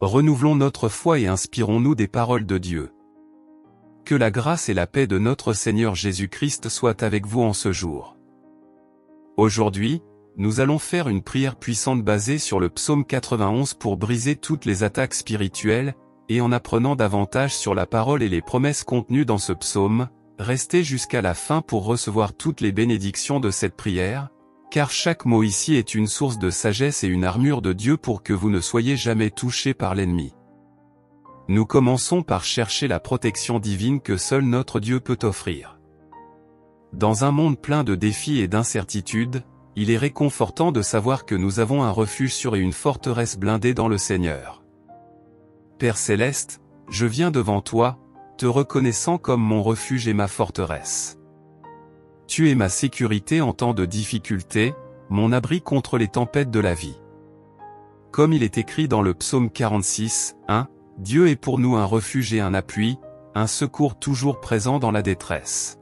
Renouvelons notre foi et inspirons-nous des paroles de Dieu. Que la grâce et la paix de notre Seigneur Jésus-Christ soient avec vous en ce jour. Aujourd'hui, nous allons faire une prière puissante basée sur le psaume 91 pour briser toutes les attaques spirituelles, et en apprenant davantage sur la parole et les promesses contenues dans ce psaume, restez jusqu'à la fin pour recevoir toutes les bénédictions de cette prière, car chaque mot ici est une source de sagesse et une armure de Dieu pour que vous ne soyez jamais touchés par l'ennemi. Nous commençons par chercher la protection divine que seul notre Dieu peut offrir. Dans un monde plein de défis et d'incertitudes, il est réconfortant de savoir que nous avons un refuge sûr et une forteresse blindée dans le Seigneur. Père Céleste, je viens devant toi, te reconnaissant comme mon refuge et ma forteresse. Tu es ma sécurité en temps de difficulté, mon abri contre les tempêtes de la vie. Comme il est écrit dans le psaume 46, 1, Dieu est pour nous un refuge et un appui, un secours toujours présent dans la détresse.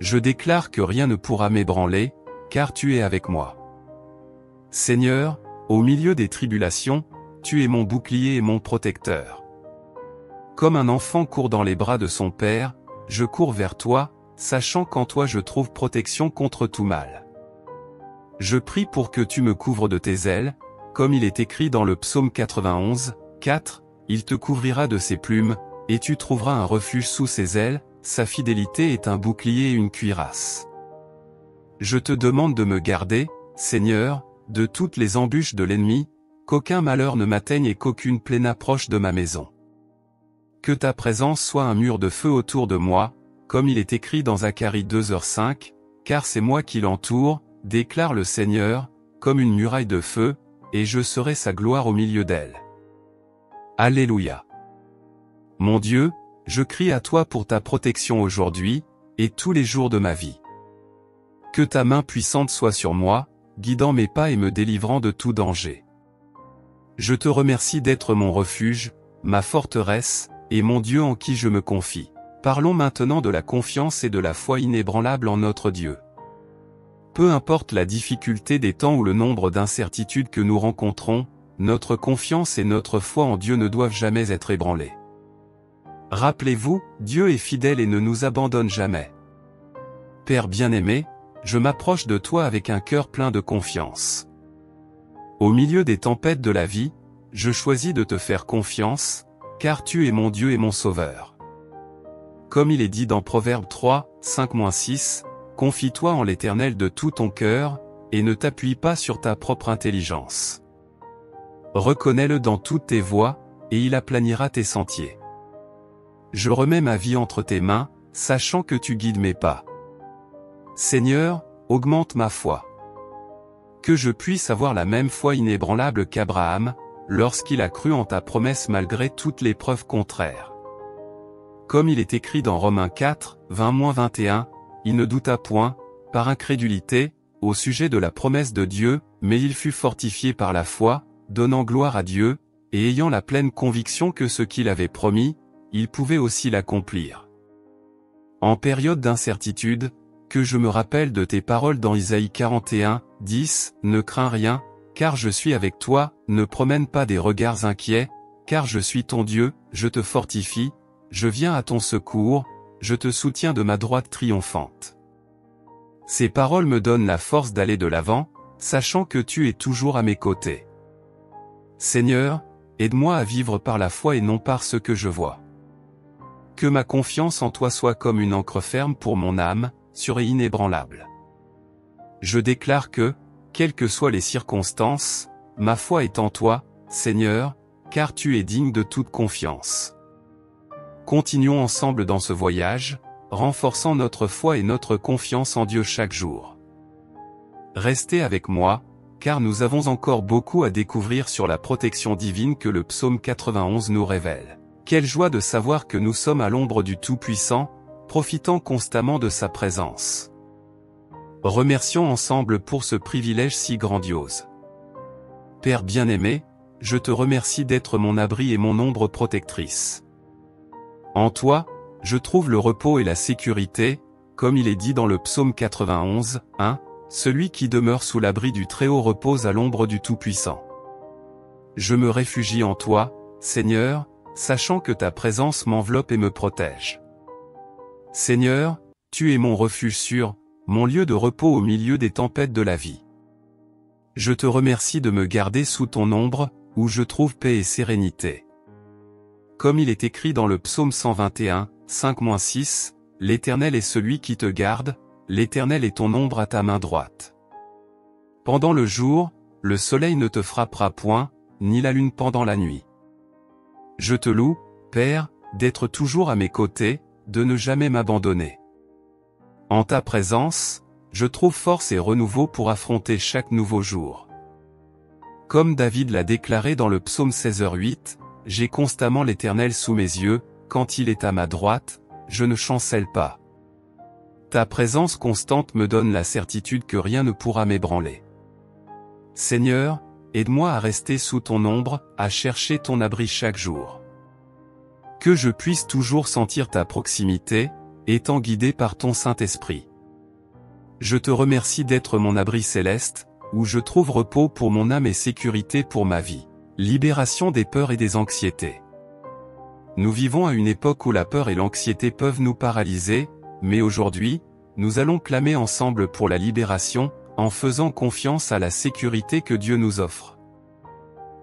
Je déclare que rien ne pourra m'ébranler, car tu es avec moi. Seigneur, au milieu des tribulations, tu es mon bouclier et mon protecteur. Comme un enfant court dans les bras de son père, je cours vers toi, sachant qu'en toi je trouve protection contre tout mal. Je prie pour que tu me couvres de tes ailes, comme il est écrit dans le psaume 91, 4, il te couvrira de ses plumes, et tu trouveras un refuge sous ses ailes, sa fidélité est un bouclier et une cuirasse. Je te demande de me garder, Seigneur, de toutes les embûches de l'ennemi, qu'aucun malheur ne m'atteigne et qu'aucune plaie n'approche de ma maison. Que ta présence soit un mur de feu autour de moi, comme il est écrit dans Zacharie 2h5, car c'est moi qui l'entoure, déclare le Seigneur, comme une muraille de feu, et je serai sa gloire au milieu d'elle. Alléluia. Mon Dieu, je crie à toi pour ta protection aujourd'hui, et tous les jours de ma vie. Que ta main puissante soit sur moi, guidant mes pas et me délivrant de tout danger. Je te remercie d'être mon refuge, ma forteresse, et mon Dieu en qui je me confie. Parlons maintenant de la confiance et de la foi inébranlable en notre Dieu. Peu importe la difficulté des temps ou le nombre d'incertitudes que nous rencontrons, notre confiance et notre foi en Dieu ne doivent jamais être ébranlées. Rappelez-vous, Dieu est fidèle et ne nous abandonne jamais. Père bien-aimé, je m'approche de toi avec un cœur plein de confiance. Au milieu des tempêtes de la vie, je choisis de te faire confiance, car tu es mon Dieu et mon Sauveur. Comme il est dit dans Proverbe 3, 5-6, confie-toi en l'Éternel de tout ton cœur, et ne t'appuie pas sur ta propre intelligence. Reconnais-le dans toutes tes voies, et il aplanira tes sentiers. Je remets ma vie entre tes mains, sachant que tu guides mes pas. Seigneur, augmente ma foi. Que je puisse avoir la même foi inébranlable qu'Abraham, lorsqu'il a cru en ta promesse malgré toutes les preuves contraires. Comme il est écrit dans Romains 4, 20-21, il ne douta point, par incrédulité, au sujet de la promesse de Dieu, mais il fut fortifié par la foi, donnant gloire à Dieu, et ayant la pleine conviction que ce qu'il avait promis, il pouvait aussi l'accomplir. En période d'incertitude, que je me rappelle de tes paroles dans Isaïe 41, 10, ne crains rien, car je suis avec toi, ne promène pas des regards inquiets, car je suis ton Dieu, je te fortifie, je viens à ton secours, je te soutiens de ma droite triomphante. Ces paroles me donnent la force d'aller de l'avant, sachant que tu es toujours à mes côtés. Seigneur, aide-moi à vivre par la foi et non par ce que je vois. Que ma confiance en toi soit comme une ancre ferme pour mon âme, sûre et inébranlable. Je déclare que, quelles que soient les circonstances, ma foi est en toi, Seigneur, car tu es digne de toute confiance. Continuons ensemble dans ce voyage, renforçant notre foi et notre confiance en Dieu chaque jour. Restez avec moi, car nous avons encore beaucoup à découvrir sur la protection divine que le psaume 91 nous révèle. Quelle joie de savoir que nous sommes à l'ombre du Tout-Puissant, profitant constamment de sa présence. Remercions ensemble pour ce privilège si grandiose. Père bien-aimé, je te remercie d'être mon abri et mon ombre protectrice. En toi, je trouve le repos et la sécurité, comme il est dit dans le psaume 91, 1, celui qui demeure sous l'abri du Très-Haut repose à l'ombre du Tout-Puissant. je me réfugie en toi, Seigneur, sachant que ta présence m'enveloppe et me protège. Seigneur, tu es mon refuge sûr, mon lieu de repos au milieu des tempêtes de la vie. Je te remercie de me garder sous ton ombre, où je trouve paix et sérénité. Comme il est écrit dans le psaume 121, 5-6, l'Éternel est celui qui te garde, l'Éternel est ton ombre à ta main droite. Pendant le jour, le soleil ne te frappera point, ni la lune pendant la nuit. Je te loue, Père, d'être toujours à mes côtés, de ne jamais m'abandonner. En ta présence, je trouve force et renouveau pour affronter chaque nouveau jour. Comme David l'a déclaré dans le psaume 16h8, j'ai constamment l'Éternel sous mes yeux, quand il est à ma droite, je ne chancelle pas. Ta présence constante me donne la certitude que rien ne pourra m'ébranler. Seigneur, aide-moi à rester sous ton ombre, à chercher ton abri chaque jour. Que je puisse toujours sentir ta proximité, étant guidé par ton Saint-Esprit. Je te remercie d'être mon abri céleste, où je trouve repos pour mon âme et sécurité pour ma vie. Libération des peurs et des anxiétés. Nous vivons à une époque où la peur et l'anxiété peuvent nous paralyser, mais aujourd'hui, nous allons clamer ensemble pour la libération, en faisant confiance à la sécurité que Dieu nous offre.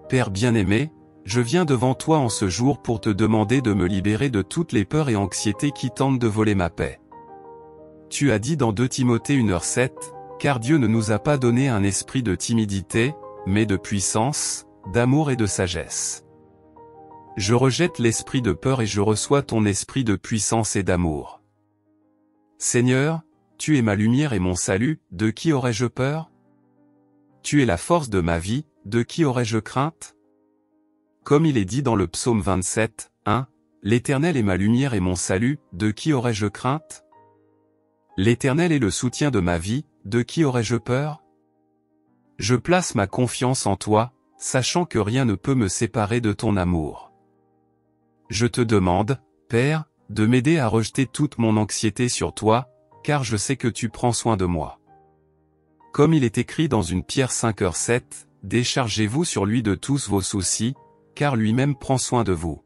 Père bien-aimé, je viens devant toi en ce jour pour te demander de me libérer de toutes les peurs et anxiétés qui tentent de voler ma paix. Tu as dit dans 2 Timothée 1h7, car Dieu ne nous a pas donné un esprit de timidité, mais de puissance, d'amour et de sagesse. Je rejette l'esprit de peur et je reçois ton esprit de puissance et d'amour. Seigneur, tu es ma lumière et mon salut, de qui aurais-je peur? Tu es la force de ma vie, de qui aurais-je crainte? Comme il est dit dans le psaume 27, 1, l'Éternel est ma lumière et mon salut, de qui aurais-je crainte? L'Éternel est le soutien de ma vie, de qui aurais-je peur? Je place ma confiance en toi, sachant que rien ne peut me séparer de ton amour. Je te demande, Père, de m'aider à rejeter toute mon anxiété sur toi, car je sais que tu prends soin de moi. Comme il est écrit dans 1 Pierre 5h7, déchargez-vous sur lui de tous vos soucis, car lui-même prend soin de vous.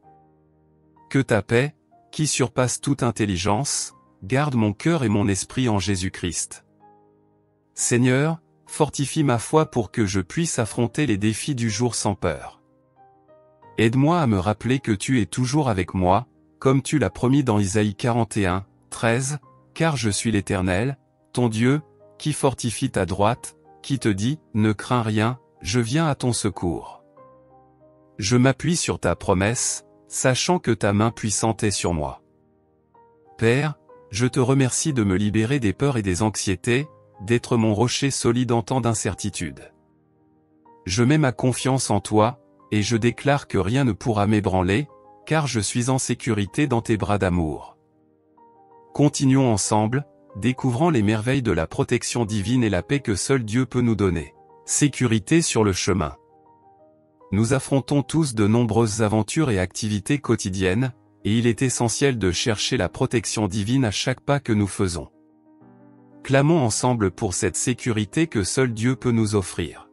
Que ta paix, qui surpasse toute intelligence, garde mon cœur et mon esprit en Jésus-Christ. Seigneur, fortifie ma foi pour que je puisse affronter les défis du jour sans peur. Aide-moi à me rappeler que tu es toujours avec moi, comme tu l'as promis dans Isaïe 41, 13, car je suis l'Éternel, ton Dieu, qui fortifie ta droite, qui te dit, ne crains rien, je viens à ton secours. Je m'appuie sur ta promesse, sachant que ta main puissante est sur moi. Père, je te remercie de me libérer des peurs et des anxiétés, d'être mon rocher solide en temps d'incertitude. Je mets ma confiance en toi, et je déclare que rien ne pourra m'ébranler, car je suis en sécurité dans tes bras d'amour. Continuons ensemble, découvrant les merveilles de la protection divine et la paix que seul Dieu peut nous donner. Sécurité sur le chemin. Nous affrontons tous de nombreuses aventures et activités quotidiennes, et il est essentiel de chercher la protection divine à chaque pas que nous faisons. Clamons ensemble pour cette sécurité que seul Dieu peut nous offrir.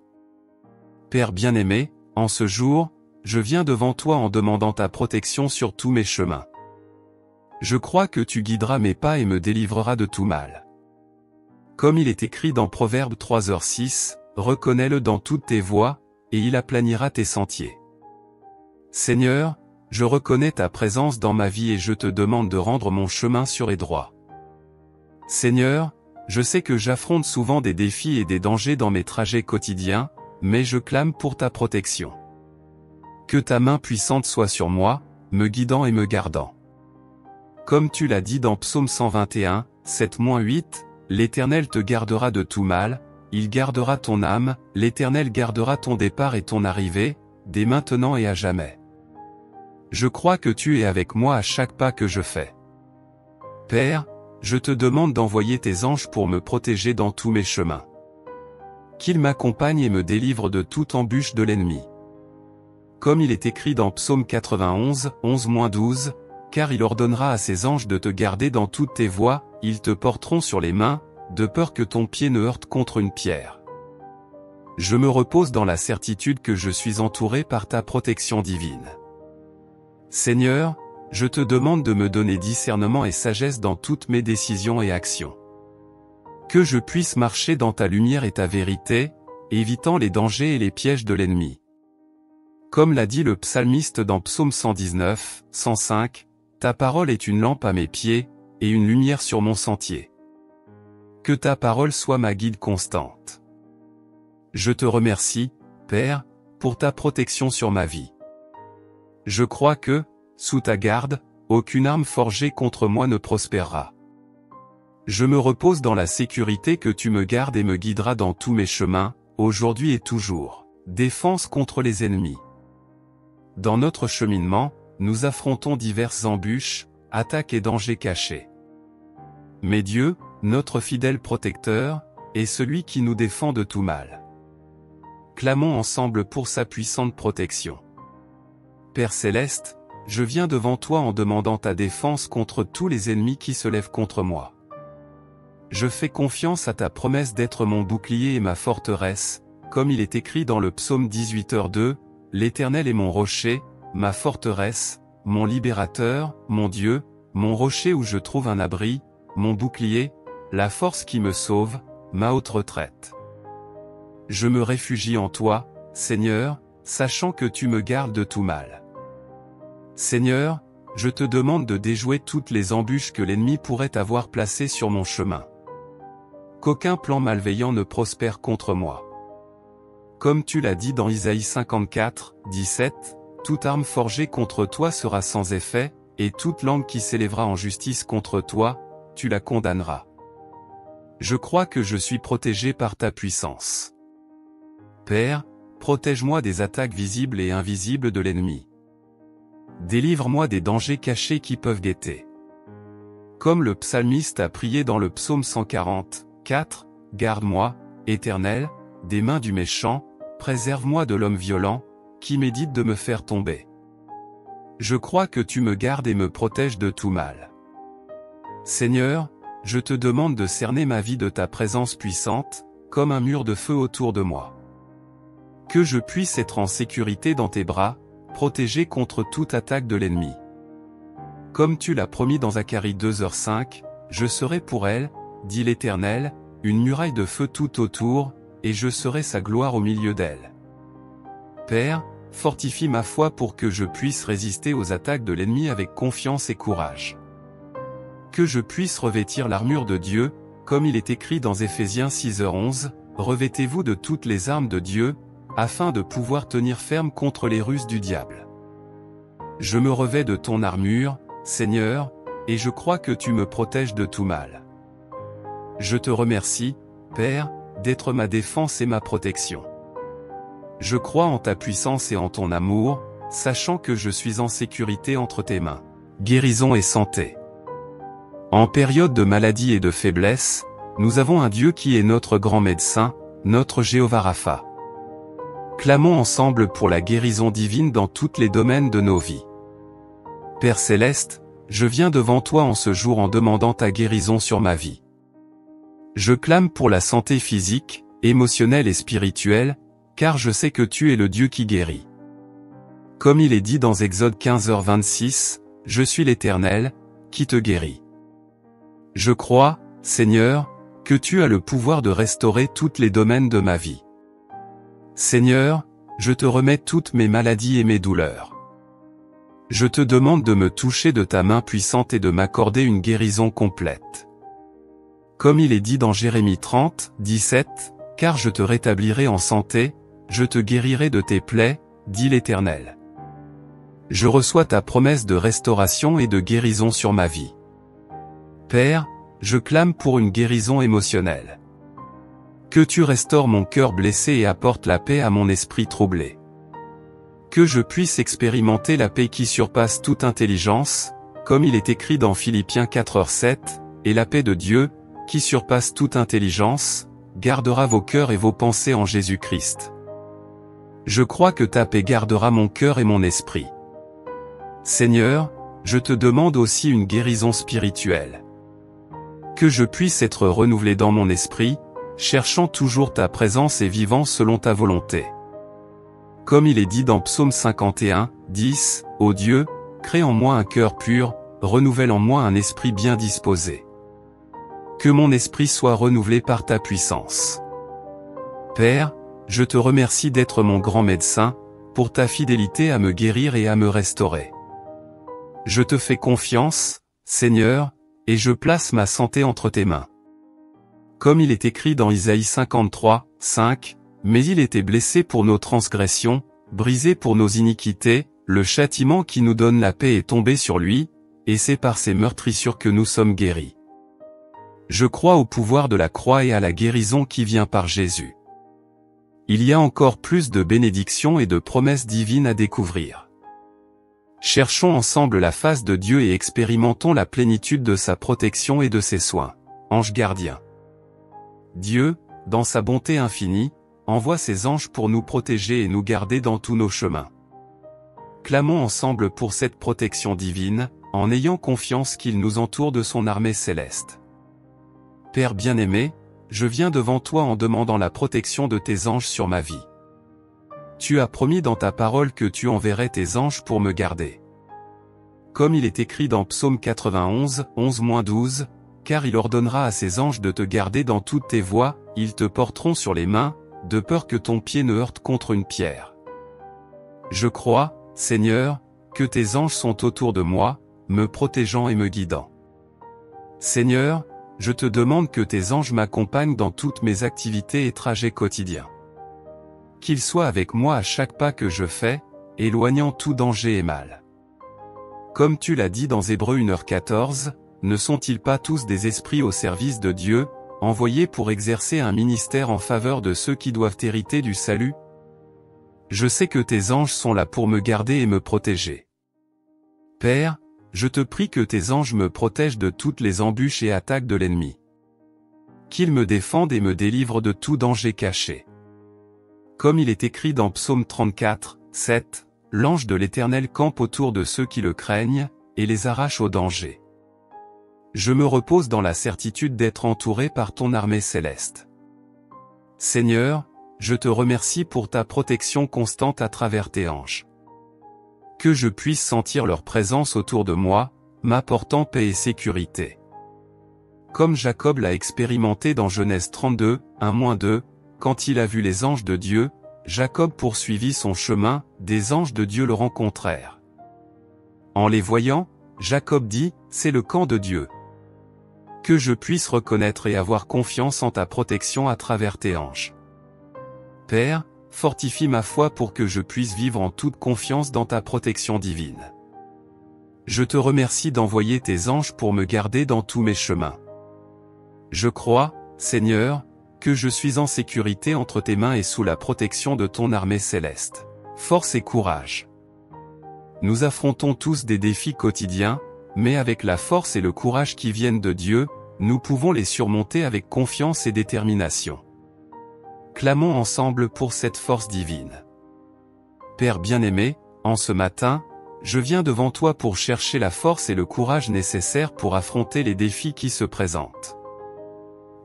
Père bien-aimé, en ce jour, je viens devant toi en demandant ta protection sur tous mes chemins. Je crois que tu guideras mes pas et me délivreras de tout mal. Comme il est écrit dans Proverbe 3h6, reconnais-le dans toutes tes voies, et il aplanira tes sentiers. Seigneur, je reconnais ta présence dans ma vie et je te demande de rendre mon chemin sûr et droit. Seigneur, je sais que j'affronte souvent des défis et des dangers dans mes trajets quotidiens, mais je clame pour ta protection. Que ta main puissante soit sur moi, me guidant et me gardant. Comme tu l'as dit dans Psaume 121, 7-8, l'Éternel te gardera de tout mal, il gardera ton âme, l'Éternel gardera ton départ et ton arrivée, dès maintenant et à jamais. Je crois que tu es avec moi à chaque pas que je fais. Père, je te demande d'envoyer tes anges pour me protéger dans tous mes chemins. Qu'ils m'accompagnent et me délivrent de toute embûche de l'ennemi. Comme il est écrit dans Psaume 91, 11-12, car il ordonnera à ses anges de te garder dans toutes tes voies, ils te porteront sur les mains, de peur que ton pied ne heurte contre une pierre. Je me repose dans la certitude que je suis entouré par ta protection divine. Seigneur, je te demande de me donner discernement et sagesse dans toutes mes décisions et actions. Que je puisse marcher dans ta lumière et ta vérité, évitant les dangers et les pièges de l'ennemi. Comme l'a dit le psalmiste dans Psaume 119, 105, ta parole est une lampe à mes pieds, et une lumière sur mon sentier. Que ta parole soit ma guide constante. Je te remercie, Père, pour ta protection sur ma vie. Je crois que, sous ta garde, aucune arme forgée contre moi ne prospérera. Je me repose dans la sécurité que tu me gardes et me guideras dans tous mes chemins, aujourd'hui et toujours. Défense contre les ennemis. Dans notre cheminement, nous affrontons diverses embûches, attaques et dangers cachés. Mais Dieu, notre fidèle protecteur, est celui qui nous défend de tout mal. Clamons ensemble pour sa puissante protection. Père céleste, je viens devant toi en demandant ta défense contre tous les ennemis qui se lèvent contre moi. Je fais confiance à ta promesse d'être mon bouclier et ma forteresse, comme il est écrit dans le psaume 18h2, « L'Éternel est mon rocher, ma forteresse, mon libérateur, mon Dieu, mon rocher où je trouve un abri, mon bouclier, la force qui me sauve, ma haute retraite. » Je me réfugie en toi, Seigneur, sachant que tu me gardes de tout mal. Seigneur, je te demande de déjouer toutes les embûches que l'ennemi pourrait avoir placées sur mon chemin. Qu'aucun plan malveillant ne prospère contre moi. Comme tu l'as dit dans Isaïe 54, 17, toute arme forgée contre toi sera sans effet, et toute langue qui s'élèvera en justice contre toi, tu la condamneras. Je crois que je suis protégé par ta puissance. Père, protège-moi des attaques visibles et invisibles de l'ennemi. Délivre-moi des dangers cachés qui peuvent guetter. Comme le psalmiste a prié dans le psaume 140, 4, « Garde-moi, Éternel, des mains du méchant, préserve-moi de l'homme violent, qui médite de me faire tomber. » Je crois que tu me gardes et me protèges de tout mal. Seigneur, je te demande de cerner ma vie de ta présence puissante, comme un mur de feu autour de moi. Que je puisse être en sécurité dans tes bras, protégé contre toute attaque de l'ennemi. Comme tu l'as promis dans Zacharie 2h5, je serai pour elle, dit l'Éternel, une muraille de feu tout autour, et je serai sa gloire au milieu d'elle. Père, fortifie ma foi pour que je puisse résister aux attaques de l'ennemi avec confiance et courage. Que je puisse revêtir l'armure de Dieu, comme il est écrit dans Éphésiens 6h11, revêtez-vous de toutes les armes de Dieu, afin de pouvoir tenir ferme contre les ruses du diable. Je me revêts de ton armure, Seigneur, et je crois que tu me protèges de tout mal. Je te remercie, Père, d'être ma défense et ma protection. Je crois en ta puissance et en ton amour, sachant que je suis en sécurité entre tes mains. Guérison et santé. En période de maladie et de faiblesse, nous avons un Dieu qui est notre grand médecin, notre Jéhovah Rapha. Clamons ensemble pour la guérison divine dans tous les domaines de nos vies. Père céleste, je viens devant toi en ce jour en demandant ta guérison sur ma vie. Je clame pour la santé physique, émotionnelle et spirituelle, car je sais que tu es le Dieu qui guérit. Comme il est dit dans Exode 15h26, je suis l'Éternel, qui te guérit. Je crois, Seigneur, que tu as le pouvoir de restaurer tous les domaines de ma vie. Seigneur, je te remets toutes mes maladies et mes douleurs. Je te demande de me toucher de ta main puissante et de m'accorder une guérison complète. Comme il est dit dans Jérémie 30, 17, « Car je te rétablirai en santé, je te guérirai de tes plaies, dit l'Éternel. » Je reçois ta promesse de restauration et de guérison sur ma vie. Père, je clame pour une guérison émotionnelle. Que tu restaures mon cœur blessé et apportes la paix à mon esprit troublé. Que je puisse expérimenter la paix qui surpasse toute intelligence, comme il est écrit dans Philippiens 4h7, et la paix de Dieu, qui surpasse toute intelligence, gardera vos cœurs et vos pensées en Jésus-Christ. Je crois que ta paix gardera mon cœur et mon esprit. Seigneur, je te demande aussi une guérison spirituelle. Que je puisse être renouvelé dans mon esprit, cherchant toujours ta présence et vivant selon ta volonté. Comme il est dit dans Psaume 51, 10, « Ô Dieu, crée en moi un cœur pur, renouvelle en moi un esprit bien disposé. Que mon esprit soit renouvelé par ta puissance. » Père, je te remercie d'être mon grand médecin, pour ta fidélité à me guérir et à me restaurer. Je te fais confiance, Seigneur, et je place ma santé entre tes mains. Comme il est écrit dans Isaïe 53, 5, « Mais il était blessé pour nos transgressions, brisé pour nos iniquités, le châtiment qui nous donne la paix est tombé sur lui, et c'est par ses meurtrissures que nous sommes guéris. » Je crois au pouvoir de la croix et à la guérison qui vient par Jésus. Il y a encore plus de bénédictions et de promesses divines à découvrir. Cherchons ensemble la face de Dieu et expérimentons la plénitude de sa protection et de ses soins. Ange gardien. Dieu, dans sa bonté infinie, envoie ses anges pour nous protéger et nous garder dans tous nos chemins. Clamons ensemble pour cette protection divine, en ayant confiance qu'il nous entoure de son armée céleste. Père bien-aimé, je viens devant toi en demandant la protection de tes anges sur ma vie. Tu as promis dans ta parole que tu enverrais tes anges pour me garder. Comme il est écrit dans Psaume 91, 11-12, « Car il ordonnera à ses anges de te garder dans toutes tes voies, ils te porteront sur les mains, de peur que ton pied ne heurte contre une pierre. » Je crois, Seigneur, que tes anges sont autour de moi, me protégeant et me guidant. Seigneur, je te demande que tes anges m'accompagnent dans toutes mes activités et trajets quotidiens. Qu'ils soient avec moi à chaque pas que je fais, éloignant tout danger et mal. Comme tu l'as dit dans Hébreux 1h14, ne sont-ils pas tous des esprits au service de Dieu, envoyés pour exercer un ministère en faveur de ceux qui doivent hériter du salut? Je sais que tes anges sont là pour me garder et me protéger. Père, je te prie que tes anges me protègent de toutes les embûches et attaques de l'ennemi. Qu'ils me défendent et me délivrent de tout danger caché. Comme il est écrit dans Psaume 34, 7, « L'ange de l'Éternel campe autour de ceux qui le craignent, et les arrache au danger. » Je me repose dans la certitude d'être entouré par ton armée céleste. Seigneur, je te remercie pour ta protection constante à travers tes anges. Que je puisse sentir leur présence autour de moi, m'apportant paix et sécurité. Comme Jacob l'a expérimenté dans Genèse 32, 1-2, quand il a vu les anges de Dieu, Jacob poursuivit son chemin, des anges de Dieu le rencontrèrent. En les voyant, Jacob dit, « C'est le camp de Dieu. » Que je puisse reconnaître et avoir confiance en ta protection à travers tes anges. Père, fortifie ma foi pour que je puisse vivre en toute confiance dans ta protection divine. Je te remercie d'envoyer tes anges pour me garder dans tous mes chemins. Je crois, Seigneur, que je suis en sécurité entre tes mains et sous la protection de ton armée céleste. Force et courage. Nous affrontons tous des défis quotidiens, mais avec la force et le courage qui viennent de Dieu, nous pouvons les surmonter avec confiance et détermination. Clamons ensemble pour cette force divine. Père bien-aimé, en ce matin, je viens devant toi pour chercher la force et le courage nécessaires pour affronter les défis qui se présentent.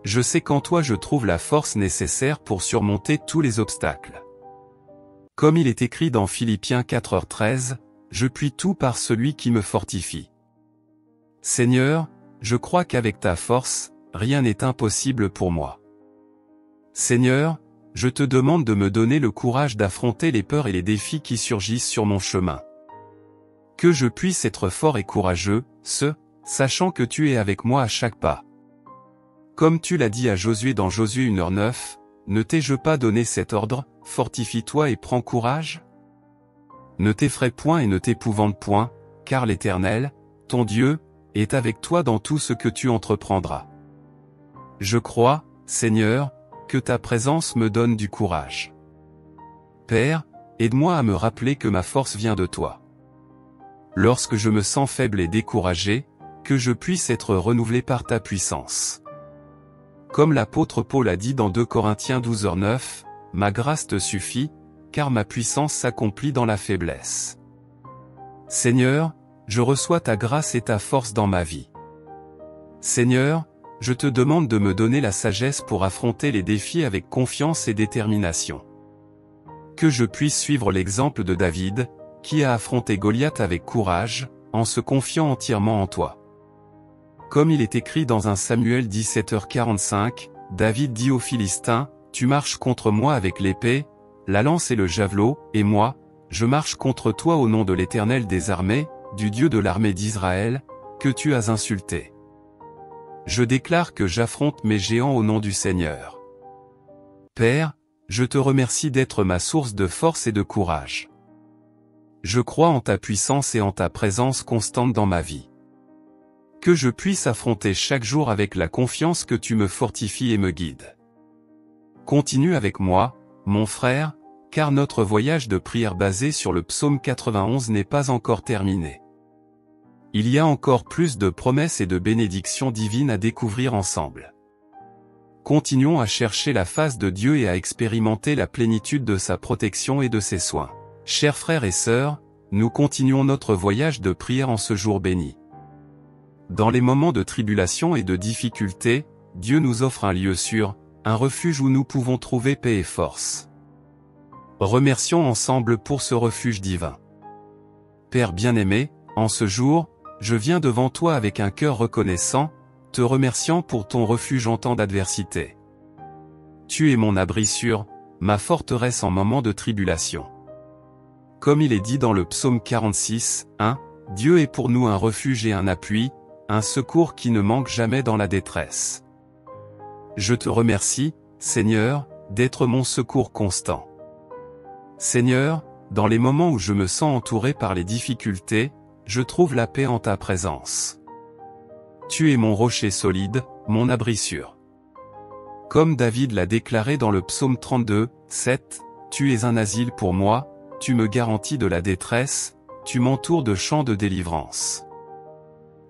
Je sais qu'en toi je trouve la force nécessaire pour surmonter tous les obstacles. Comme il est écrit dans Philippiens 4h13, « Je puis tout par celui qui me fortifie. » Seigneur, je crois qu'avec ta force, rien n'est impossible pour moi. Seigneur, je te demande de me donner le courage d'affronter les peurs et les défis qui surgissent sur mon chemin. Que je puisse être fort et courageux, sachant que tu es avec moi à chaque pas. Comme tu l'as dit à Josué dans Josué 1h9, ne t'ai-je pas donné cet ordre, fortifie-toi et prends courage? Ne t'effraie point et ne t'épouvante point, car l'Éternel, ton Dieu, est avec toi dans tout ce que tu entreprendras. Je crois, Seigneur, que ta présence me donne du courage. Père, aide-moi à me rappeler que ma force vient de toi. Lorsque je me sens faible et découragé, que je puisse être renouvelé par ta puissance. Comme l'apôtre Paul a dit dans 2 Corinthiens 12h9, « Ma grâce te suffit, car ma puissance s'accomplit dans la faiblesse. » Seigneur, je reçois ta grâce et ta force dans ma vie. Seigneur, je te demande de me donner la sagesse pour affronter les défis avec confiance et détermination. Que je puisse suivre l'exemple de David, qui a affronté Goliath avec courage, en se confiant entièrement en toi. Comme il est écrit dans 1 Samuel 17h45, David dit aux Philistins, « Tu marches contre moi avec l'épée, la lance et le javelot, et moi, je marche contre toi au nom de l'Éternel des armées, du Dieu de l'armée d'Israël, que tu as insulté. Je déclare que j'affronte mes géants au nom du Seigneur. Père, je te remercie d'être ma source de force et de courage. Je crois en ta puissance et en ta présence constante dans ma vie. Que je puisse affronter chaque jour avec la confiance que tu me fortifies et me guides. Continue avec moi, mon frère, car notre voyage de prière basé sur le psaume 91 n'est pas encore terminé. Il y a encore plus de promesses et de bénédictions divines à découvrir ensemble. Continuons à chercher la face de Dieu et à expérimenter la plénitude de sa protection et de ses soins. Chers frères et sœurs, nous continuons notre voyage de prière en ce jour béni. Dans les moments de tribulation et de difficulté, Dieu nous offre un lieu sûr, un refuge où nous pouvons trouver paix et force. Remercions ensemble pour ce refuge divin. Père bien-aimé, en ce jour, je viens devant toi avec un cœur reconnaissant, te remerciant pour ton refuge en temps d'adversité. Tu es mon abri sûr, ma forteresse en moment de tribulation. Comme il est dit dans le psaume 46, 1, Dieu est pour nous un refuge et un appui, un secours qui ne manque jamais dans la détresse. Je te remercie, Seigneur, d'être mon secours constant. Seigneur, dans les moments où je me sens entouré par les difficultés, je trouve la paix en ta présence. Tu es mon rocher solide, mon abri sûr. Comme David l'a déclaré dans le psaume 32, 7, tu es un asile pour moi, tu me garantis de la détresse, tu m'entoures de chants de délivrance.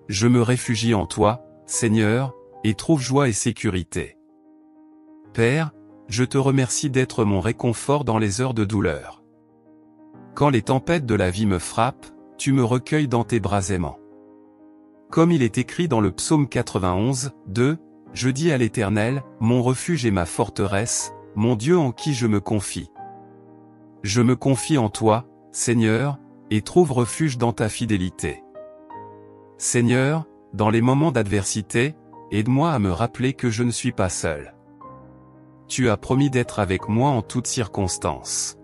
Je me réfugie en toi, Seigneur, et trouve joie et sécurité. Père, je te remercie d'être mon réconfort dans les heures de douleur. Quand les tempêtes de la vie me frappent, tu me recueilles dans tes bras aimants. Comme il est écrit dans le psaume 91, 2, je dis à l'Éternel, mon refuge et ma forteresse, mon Dieu en qui je me confie. Je me confie en toi, Seigneur, et trouve refuge dans ta fidélité. Seigneur, dans les moments d'adversité, aide-moi à me rappeler que je ne suis pas seul. Tu as promis d'être avec moi en toutes circonstances.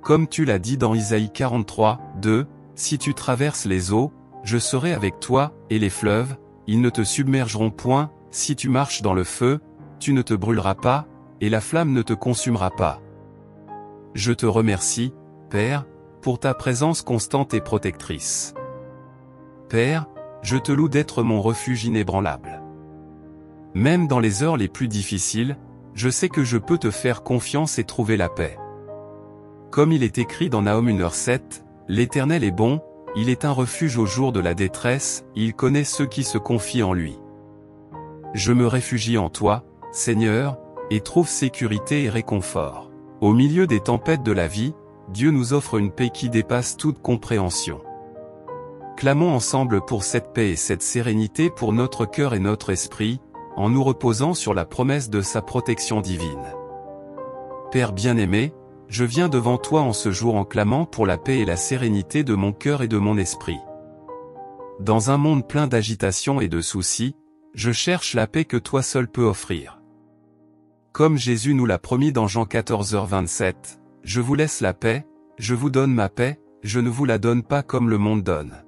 Comme tu l'as dit dans Isaïe 43, 2, si tu traverses les eaux, je serai avec toi, et les fleuves, ils ne te submergeront point, si tu marches dans le feu, tu ne te brûleras pas, et la flamme ne te consumera pas. Je te remercie, Père, pour ta présence constante et protectrice. Père, je te loue d'être mon refuge inébranlable. Même dans les heures les plus difficiles, je sais que je peux te faire confiance et trouver la paix. Comme il est écrit dans Nahum 1h7, l'Éternel est bon, il est un refuge au jour de la détresse, il connaît ceux qui se confient en lui. Je me réfugie en toi, Seigneur, et trouve sécurité et réconfort. Au milieu des tempêtes de la vie, Dieu nous offre une paix qui dépasse toute compréhension. Clamons ensemble pour cette paix et cette sérénité pour notre cœur et notre esprit, en nous reposant sur la promesse de sa protection divine. Père bien-aimé, je viens devant toi en ce jour en clamant pour la paix et la sérénité de mon cœur et de mon esprit. Dans un monde plein d'agitation et de soucis, je cherche la paix que toi seul peux offrir. Comme Jésus nous l'a promis dans Jean 14h27, je vous laisse la paix, je vous donne ma paix, je ne vous la donne pas comme le monde donne.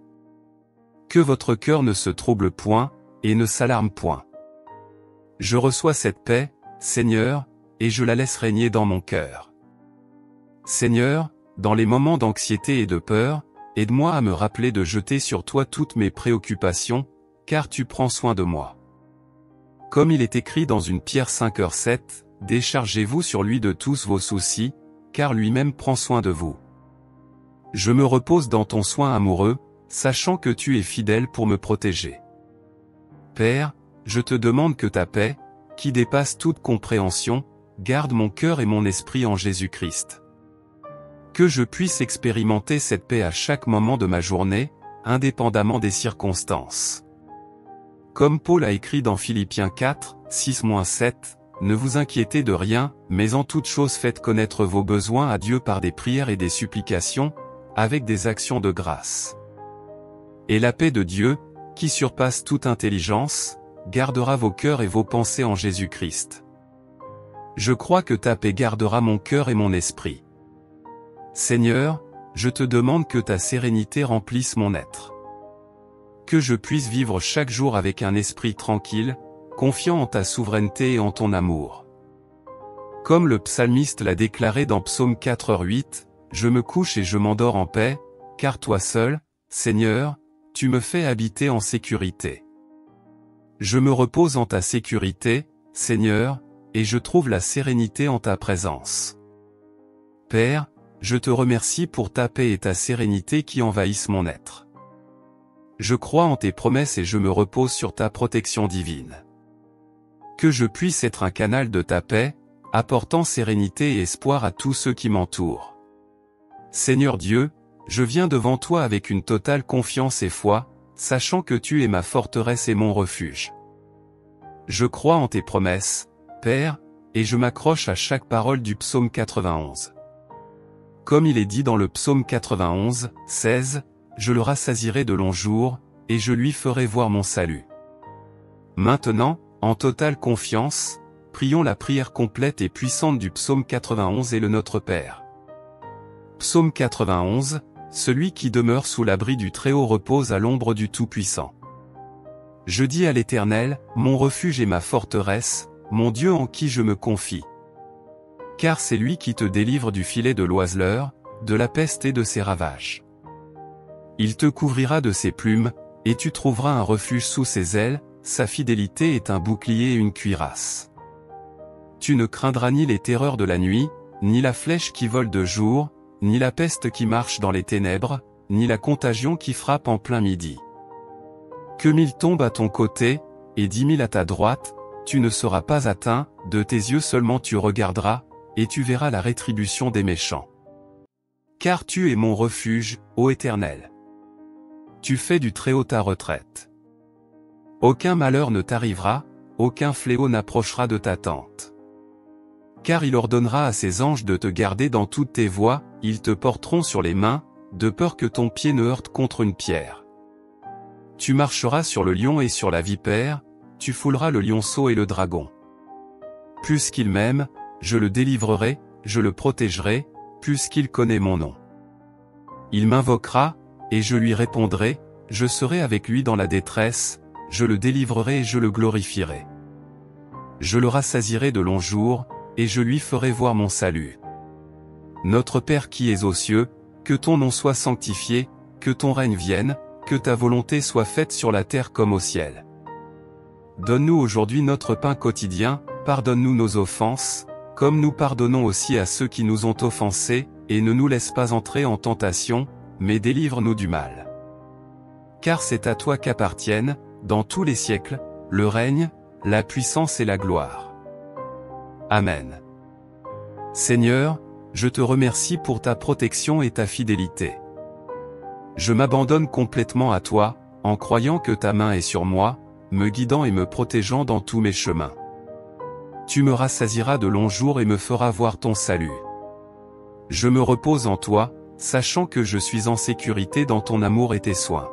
Que votre cœur ne se trouble point, et ne s'alarme point. Je reçois cette paix, Seigneur, et je la laisse régner dans mon cœur. Seigneur, dans les moments d'anxiété et de peur, aide-moi à me rappeler de jeter sur toi toutes mes préoccupations, car tu prends soin de moi. Comme il est écrit dans 1 Pierre 5h7, déchargez-vous sur lui de tous vos soucis, car lui-même prend soin de vous. Je me repose dans ton soin amoureux, sachant que tu es fidèle pour me protéger. Père, je te demande que ta paix, qui dépasse toute compréhension, garde mon cœur et mon esprit en Jésus-Christ. Que je puisse expérimenter cette paix à chaque moment de ma journée, indépendamment des circonstances. Comme Paul a écrit dans Philippiens 4, 6-7, ne vous inquiétez de rien, mais en toute chose faites connaître vos besoins à Dieu par des prières et des supplications, avec des actions de grâce. Et la paix de Dieu, qui surpasse toute intelligence, gardera vos cœurs et vos pensées en Jésus-Christ. Je crois que ta paix gardera mon cœur et mon esprit. Seigneur, je te demande que ta sérénité remplisse mon être. Que je puisse vivre chaque jour avec un esprit tranquille, confiant en ta souveraineté et en ton amour. Comme le psalmiste l'a déclaré dans Psaume 4:8, je me couche et je m'endors en paix, car toi seul, Seigneur, tu me fais habiter en sécurité. Je me repose en ta sécurité, Seigneur, et je trouve la sérénité en ta présence. Père, je te remercie pour ta paix et ta sérénité qui envahissent mon être. Je crois en tes promesses et je me repose sur ta protection divine. Que je puisse être un canal de ta paix, apportant sérénité et espoir à tous ceux qui m'entourent. Seigneur Dieu, je viens devant toi avec une totale confiance et foi, sachant que tu es ma forteresse et mon refuge. Je crois en tes promesses, Père, et je m'accroche à chaque parole du psaume 91. Comme il est dit dans le psaume 91, 16, je le rassasierai de longs jours, et je lui ferai voir mon salut. Maintenant, en totale confiance, prions la prière complète et puissante du psaume 91 et le Notre Père. Psaume 91, celui qui demeure sous l'abri du Très-Haut repose à l'ombre du Tout-Puissant. Je dis à l'Éternel, mon refuge et ma forteresse, mon Dieu en qui je me confie. Car c'est lui qui te délivre du filet de l'oiseleur, de la peste et de ses ravages. Il te couvrira de ses plumes, et tu trouveras un refuge sous ses ailes, sa fidélité est un bouclier et une cuirasse. Tu ne craindras ni les terreurs de la nuit, ni la flèche qui vole de jour, ni la peste qui marche dans les ténèbres, ni la contagion qui frappe en plein midi. Que 1000 tombent à ton côté, et 10 000 à ta droite, tu ne seras pas atteint, de tes yeux seulement tu regarderas, et tu verras la rétribution des méchants. Car tu es mon refuge, ô Éternel. Tu fais du Très-Haut ta retraite. Aucun malheur ne t'arrivera, aucun fléau n'approchera de ta tente. Car il ordonnera à ses anges de te garder dans toutes tes voies, ils te porteront sur les mains, de peur que ton pied ne heurte contre une pierre. Tu marcheras sur le lion et sur la vipère, tu fouleras le lionceau et le dragon. Puisqu'il m'aime, je le délivrerai, je le protégerai, puisqu'il connaît mon nom. Il m'invoquera, et je lui répondrai, je serai avec lui dans la détresse, je le délivrerai et je le glorifierai. Je le rassasierai de longs jours, et je lui ferai voir mon salut. Notre Père qui es aux cieux, que ton nom soit sanctifié, que ton règne vienne, que ta volonté soit faite sur la terre comme au ciel. Donne-nous aujourd'hui notre pain quotidien, pardonne-nous nos offenses, comme nous pardonnons aussi à ceux qui nous ont offensés, et ne nous laisse pas entrer en tentation, mais délivre-nous du mal. Car c'est à toi qu'appartiennent, dans tous les siècles, le règne, la puissance et la gloire. Amen. Seigneur, je te remercie pour ta protection et ta fidélité. Je m'abandonne complètement à toi, en croyant que ta main est sur moi, me guidant et me protégeant dans tous mes chemins. Tu me rassasieras de longs jours et me feras voir ton salut. Je me repose en toi, sachant que je suis en sécurité dans ton amour et tes soins.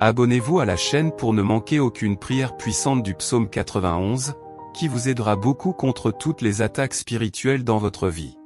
Abonnez-vous à la chaîne pour ne manquer aucune prière puissante du psaume 91, qui vous aidera beaucoup contre toutes les attaques spirituelles dans votre vie.